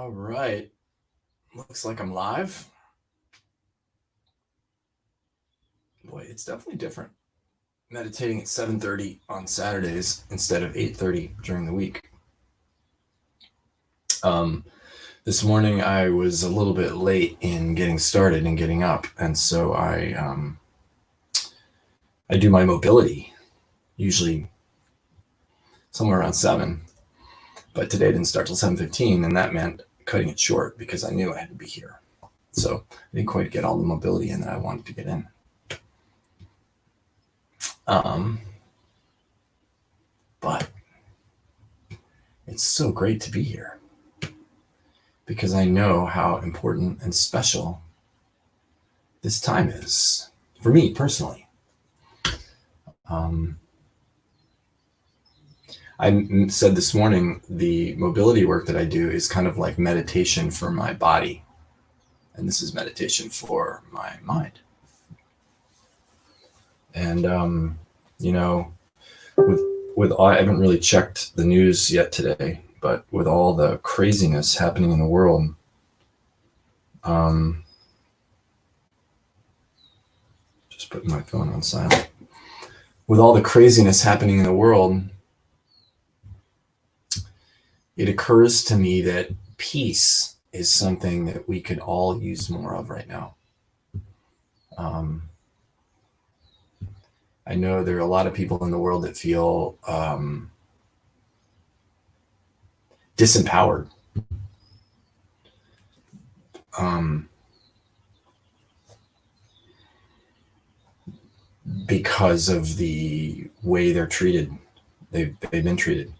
All right. Looks like I'm live. Boy, it's definitely different. Meditating at 7:30 on Saturdays instead of 8:30 during the week. This morning I was a little bit late in getting started and getting up, and so I do my mobility usually somewhere around 7, but today didn't start till 7:15, and that meant cutting it short because I knew I had to be here. So I didn't quite get all the mobility in that I wanted to get in. But it's so great to be here because I know how important and special this time is for me personally. I said this morning, the mobility work that I do is kind of like meditation for my body, and this is meditation for my mind. And with all, I haven't really checked the news yet today, but with all the craziness happening in the world, just putting my phone on silent. With all the craziness happening in the world, it occurs to me that peace is something that we could all use more of right now. I know there are a lot of people in the world that feel disempowered. Because of the way they're treated. They've been treated.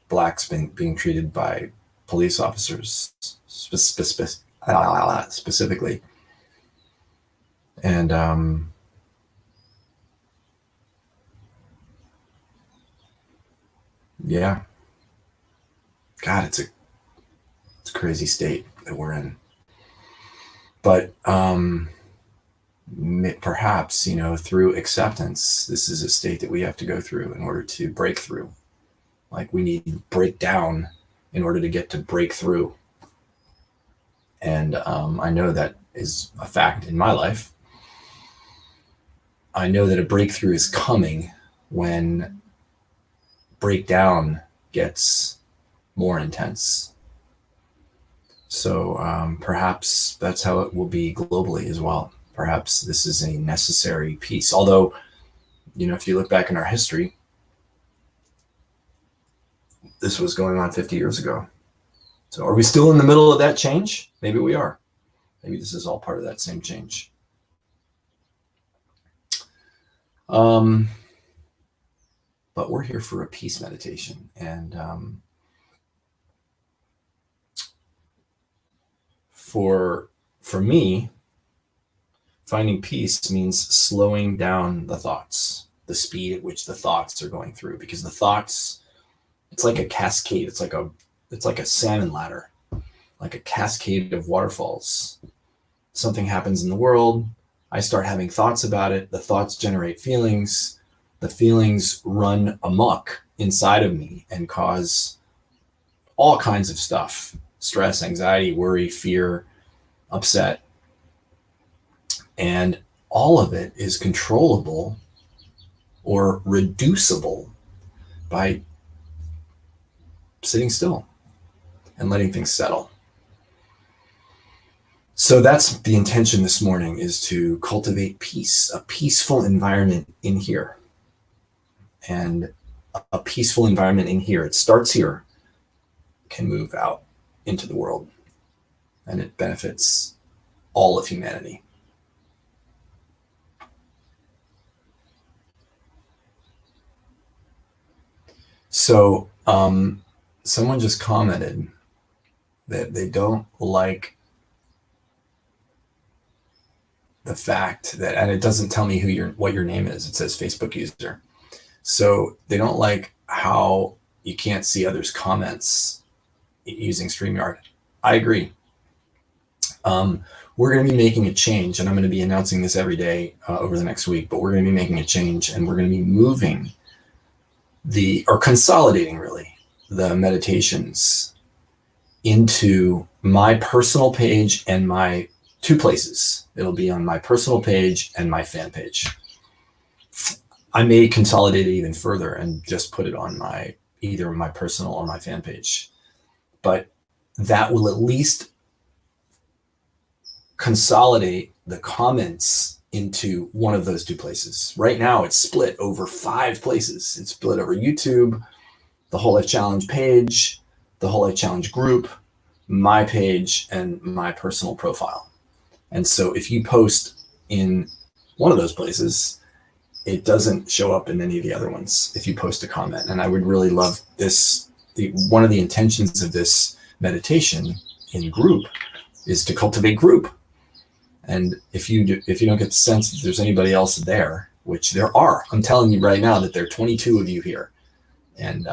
Blacks being treated by police officers specifically. And yeah. God, it's a crazy state that we're in. But perhaps, through acceptance, this is a state that we have to go through in order to break through. Like we need to break down in order to get to break through. And I know that is a fact in my life. I know that a breakthrough is coming when breakdown gets more intense. So perhaps that's how it will be globally as well. Perhaps this is a necessary piece. Although, if you look back in our history, this was going on 50 years ago. So are we still in the middle of that change? Maybe we are. Maybe this is all part of that same change. But we're here for a peace meditation. And for me, finding peace means slowing down the thoughts, the speed at which the thoughts are going through, because the thoughts, it's like a cascade. It's like a salmon ladder, like a cascade of waterfalls. Something happens in the world. I start having thoughts about it. The thoughts generate feelings. The feelings run amok inside of me and cause all kinds of stuff: stress, anxiety, worry, fear, upset. And all of it is controllable or reducible by sitting still and letting things settle. So that's the intention this morning, is to cultivate peace, a peaceful environment in here. And a peaceful environment in here, it starts here, can move out into the world, and it benefits all of humanity. So someone just commented that they don't like the fact that, and it doesn't tell me what your name is. It says Facebook user. So they don't like how you can't see others' comments using StreamYard. I agree. We're going to be making a change, and I'm going to be announcing this every day over the next week, but we're going to be making a change, and we're going to be moving consolidating really the meditations into my personal page and my two places. It'll be on my personal page and my fan page. I may consolidate it even further and just put it on my either my personal or my fan page. But that will at least consolidate the comments into one of those two places. Right now, it's split over 5 places. It's split over YouTube, the Whole Life Challenge page, the Whole Life Challenge group, my page, and my personal profile. And so if you post in one of those places, it doesn't show up in any of the other ones if you post a comment. And I would really love this. One of the intentions of this meditation in group is to cultivate group. And if you don't get the sense that there's anybody else there, which there are, I'm telling you right now that there are 22 of you here, and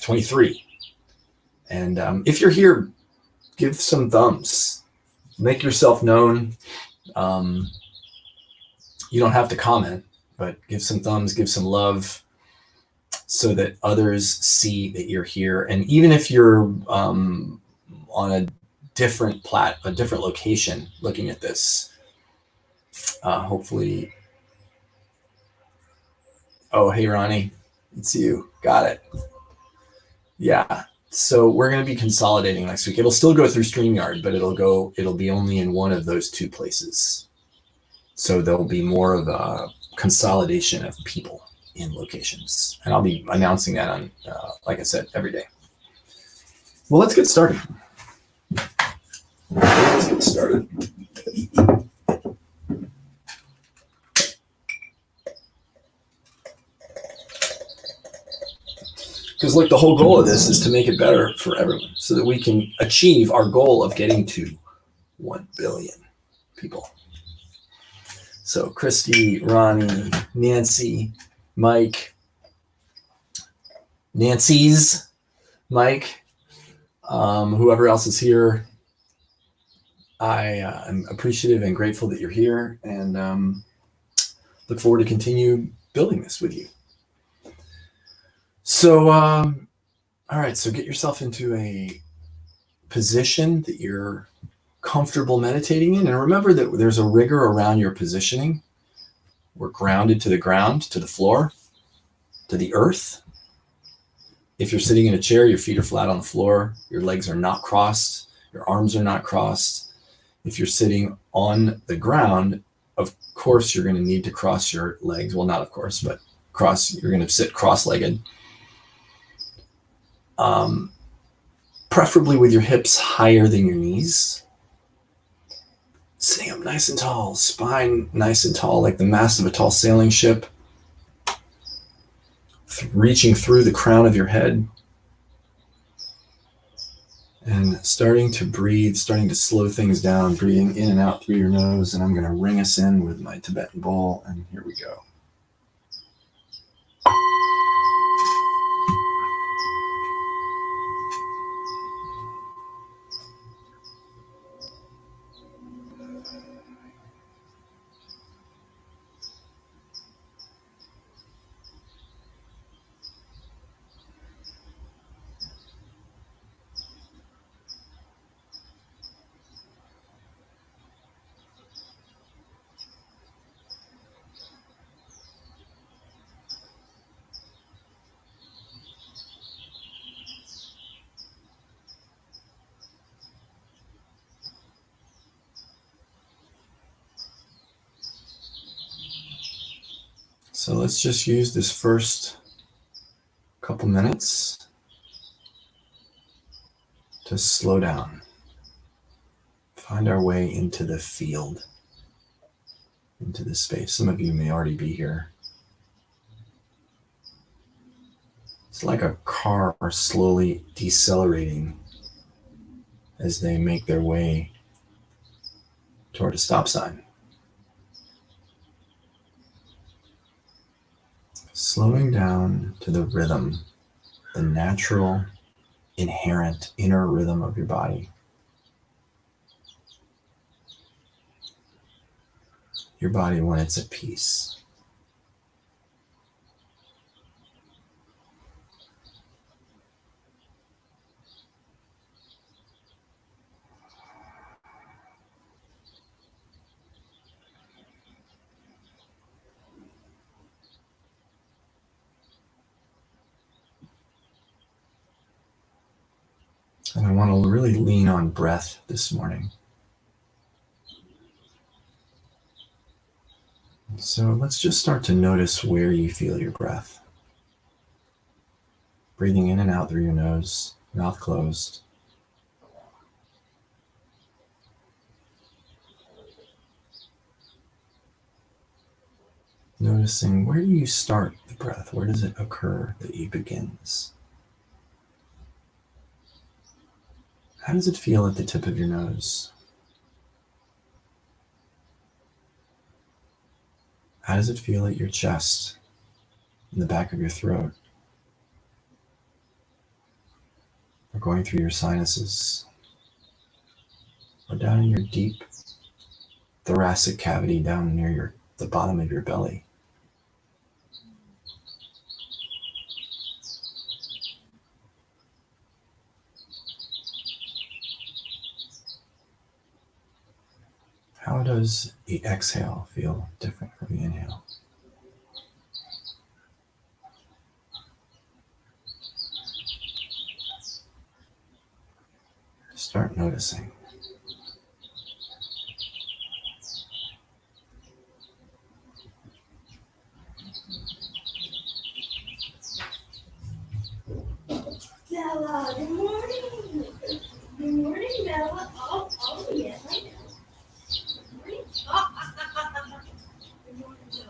23. And if you're here, give some thumbs, make yourself known. You don't have to comment, but give some thumbs, give some love, so that others see that you're here. And even if you're on a different location looking at this, hopefully. Oh, hey, Ronnie, it's you. Got it. Yeah. So we're going to be consolidating next week. It'll still go through StreamYard, but it'll be only in one of those two places. So there'll be more of a consolidation of people in locations. And I'll be announcing that on, like I said, every day. Well, let's get started. Because look, the whole goal of this is to make it better for everyone so that we can achieve our goal of getting to 1 billion people. So Christy, Ronnie, Nancy, Mike, Nancy's, Mike, whoever else is here, I am appreciative and grateful that you're here, and look forward to continue building this with you. So, all right, so get yourself into a position that you're comfortable meditating in. And remember that there's a rigor around your positioning. We're grounded to the ground, to the floor, to the earth. If you're sitting in a chair, your feet are flat on the floor. Your legs are not crossed. Your arms are not crossed. If you're sitting on the ground, of course, you're going to need to cross your legs. Well, not of course, but you're going to sit cross-legged. Preferably with your hips higher than your knees. Sitting up nice and tall, spine nice and tall, like the mast of a tall sailing ship. Reaching through the crown of your head. And starting to breathe, starting to slow things down, breathing in and out through your nose. And I'm going to ring us in with my Tibetan bowl, and here we go. So let's just use this first couple minutes to slow down, find our way into the field, into the space. Some of you may already be here. It's like a car slowly decelerating as they make their way toward a stop sign. Slowing down to the rhythm, the natural, inherent inner rhythm of your body. Your body when it's at peace. And I want to really lean on breath this morning. So let's just start to notice where you feel your breath. Breathing in and out through your nose, mouth closed. Noticing, where do you start the breath? Where does it occur that it begins? How does it feel at the tip of your nose? How does it feel at your chest, in the back of your throat, or going through your sinuses, or down in your deep thoracic cavity, down near the bottom of your belly? How does the exhale feel different from the inhale? Start noticing. Bella, good morning. Good morning, Bella. Oh, yes, I know. Good morning. Good morning, Josh.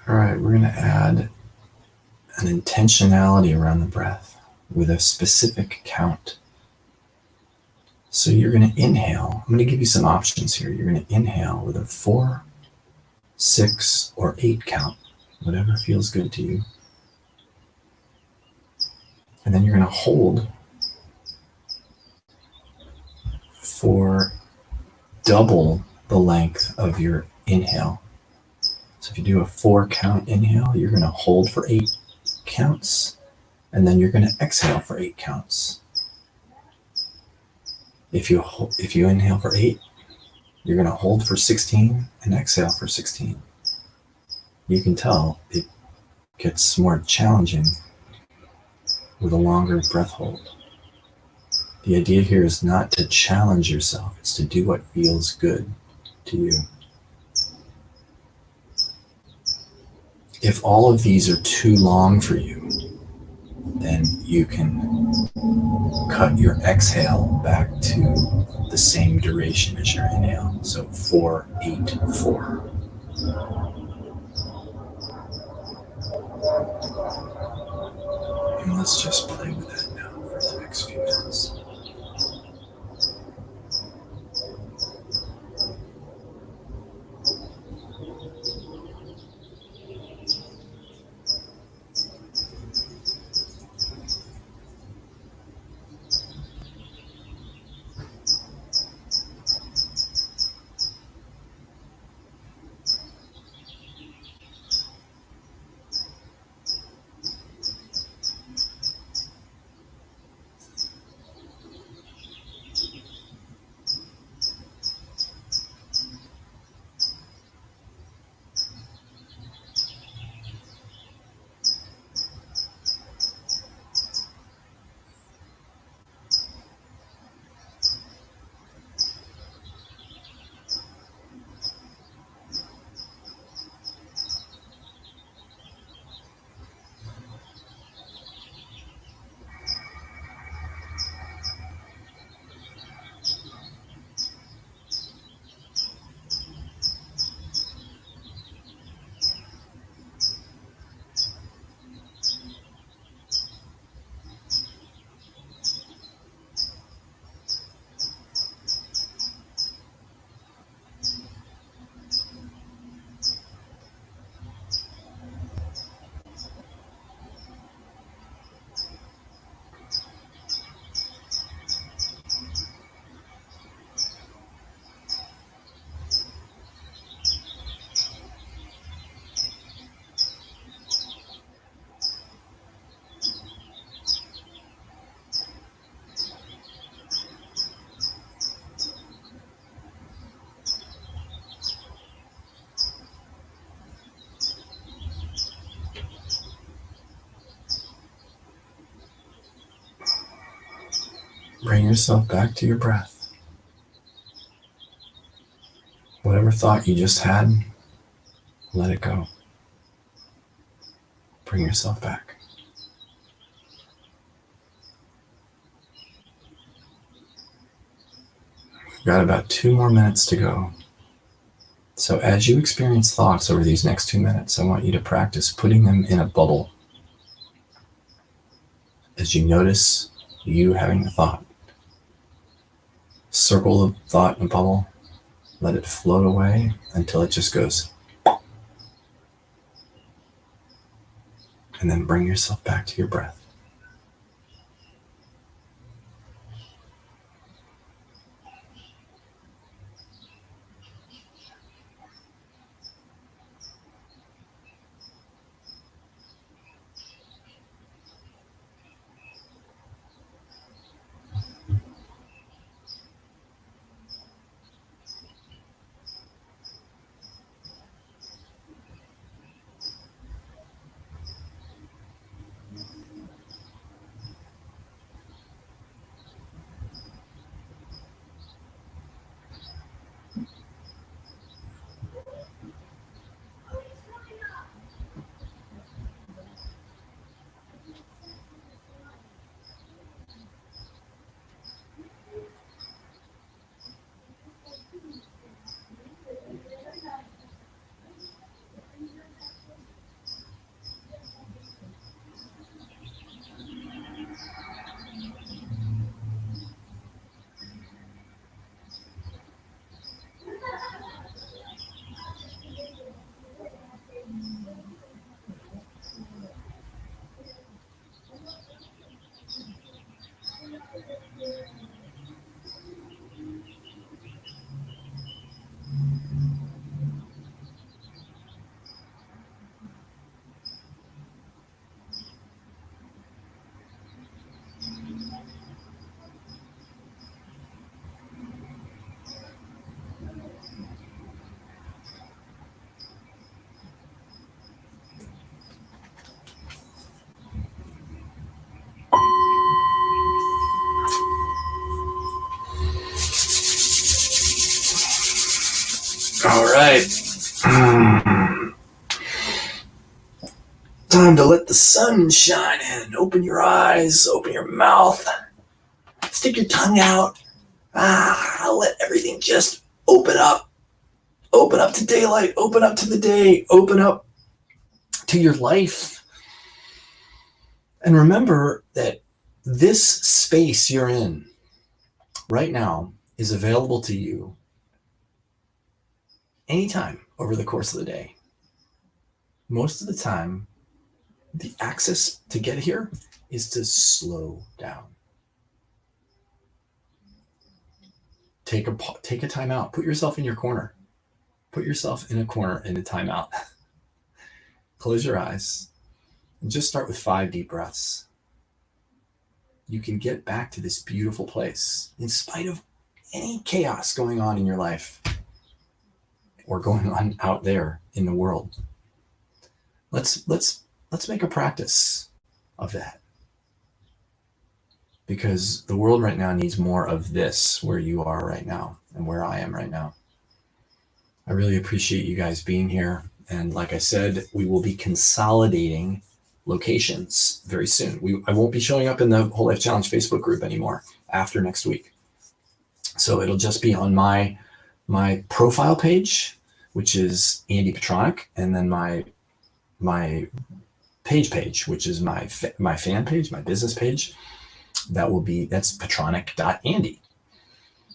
All right, we're going to add an intentionality around the breath with a specific count. So you're going to inhale. I'm going to give you some options here. You're going to inhale with a 4, 6, or 8 count, whatever feels good to you. And then you're going to hold for double the length of your inhale. So if you do a 4 count inhale, you're going to hold for 8 counts, and then you're going to exhale for 8 counts. If you inhale for 8, you're going to hold for 16 and exhale for 16. You can tell it gets more challenging with a longer breath hold. The idea here is not to challenge yourself, it's to do what feels good to you. If all of these are too long for you, then you can cut your exhale back to the same duration as your inhale. So 4, 8, 4. And let's just play with that now for the next few minutes. Bring yourself back to your breath. Whatever thought you just had, let it go. Bring yourself back. We've got about 2 more minutes to go. So as you experience thoughts over these next 2 minutes, I want you to practice putting them in a bubble. As you notice you having the thought, circle the thought in a bubble, let it float away until it just goes. And then bring yourself back to your breath. All right. Time to let the sun shine in. Open your eyes, open your mouth, stick your tongue out. Let everything just open up. Open up to daylight, open up to the day, open up to your life. And remember that this space you're in right now is available to you anytime over the course of the day. Most of the time, the access to get here is to slow down. Take a time out. Put yourself in your corner. Put yourself in a corner in a timeout. Close your eyes and just start with 5 deep breaths. You can get back to this beautiful place in spite of any chaos going on in your life or going on out there in the world. Let's make a practice of that, because the world right now needs more of this, where you are right now and where I am right now. I really appreciate you guys being here. And like I said, we will be consolidating locations very soon. I won't be showing up in the Whole Life Challenge Facebook group anymore after next week. So it'll just be on my profile page, which is Andy Petronic, and then my page, which is my fan page, my business page. That's petronic.andy.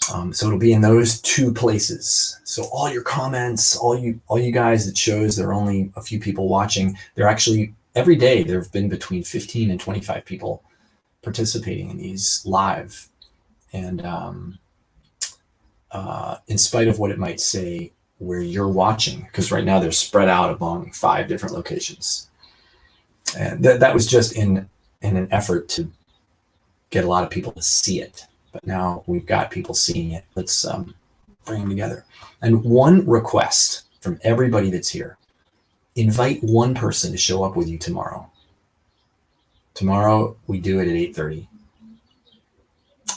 So it'll be in those 2 places. So all your comments, all you guys, it shows there are only a few people watching. They're actually, every day there have been between 15 and 25 people participating in these live. And in spite of what it might say where you're watching, because right now they're spread out among 5 different locations. And that was just in an effort to get a lot of people to see it. But now we've got people seeing it. Let's bring them together. And one request from everybody that's here: invite one person to show up with you tomorrow. Tomorrow we do it at 8:30.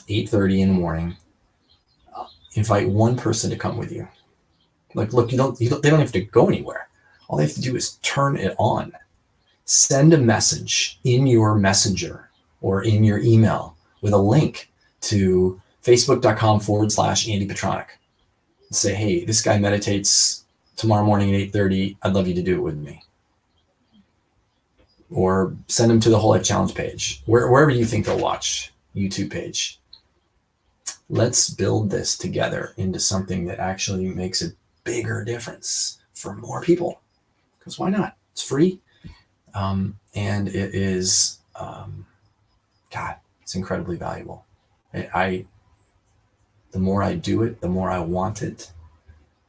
8:30 in the morning. Invite one person to come with you. Like, look, they don't have to go anywhere. All they have to do is turn it on. Send a message in your messenger or in your email with a link to facebook.com/Andy Petronic. Say, hey, this guy meditates tomorrow morning at 8:30. I'd love you to do it with me. Or send them to the Whole Life Challenge page, wherever you think they'll watch, YouTube page. Let's build this together into something that actually makes a bigger difference for more people. Because why not? It's free. And it is, God, it's incredibly valuable. The more I do it, the more I want it,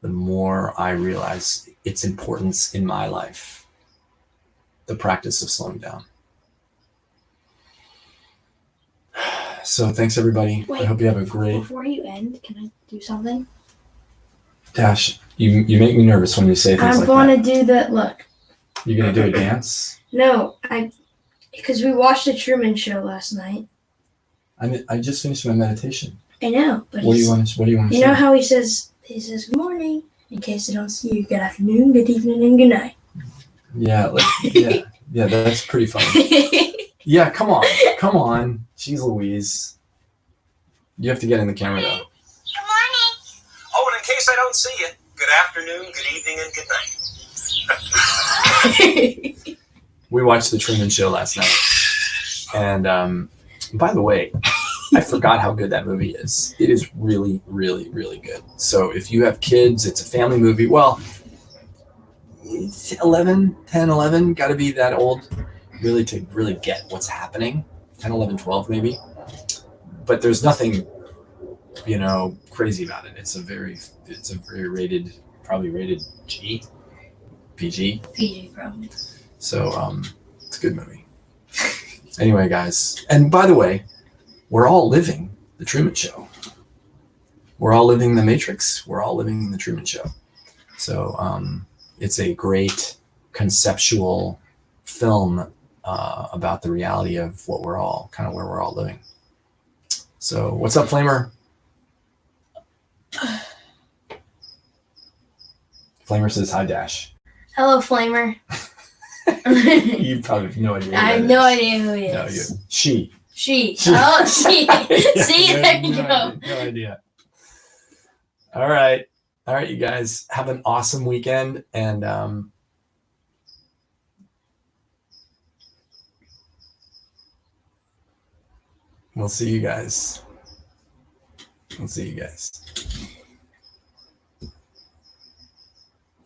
the more I realize its importance in my life. The practice of slowing down. So thanks, everybody. Wait, I hope you have a great... Before you end, can I do something? Dash, you make me nervous when you say things I'm like going that. to do the, look. You're going to do a dance? No, because we watched the Truman Show last night. I just finished my meditation. I know, but What do you want to you say? know how he says good morning, in case I don't see you, good afternoon, good evening, and good night. Yeah, that's pretty funny. Yeah, come on. Jeez Louise. You have to get in the camera, though. Good morning. Oh, and in case I don't see you, good afternoon, good evening, and good night. We watched The Truman Show last night. And by the way, I forgot how good that movie is. It is really, really, really good. So if you have kids, it's a family movie. Well, it's 10, 11, got to be that old really to really get what's happening. 10, 11, 12 maybe. But there's nothing, crazy about it. It's a very rated, probably rated G, PG. PG, probably. So it's a good movie. Anyway, guys, and by the way, we're all living the Truman Show. We're all living the Matrix. We're all living the Truman Show. So it's a great conceptual film about the reality of what we're all, kind of where we're all living. So what's up, Flamer? Flamer says hi, Dash. Hello, Flamer. You probably have no idea. I have no idea who he is. No, she. She. Oh, she. Yeah, See, there you go. No idea. All right, you guys have an awesome weekend, and we'll see you guys.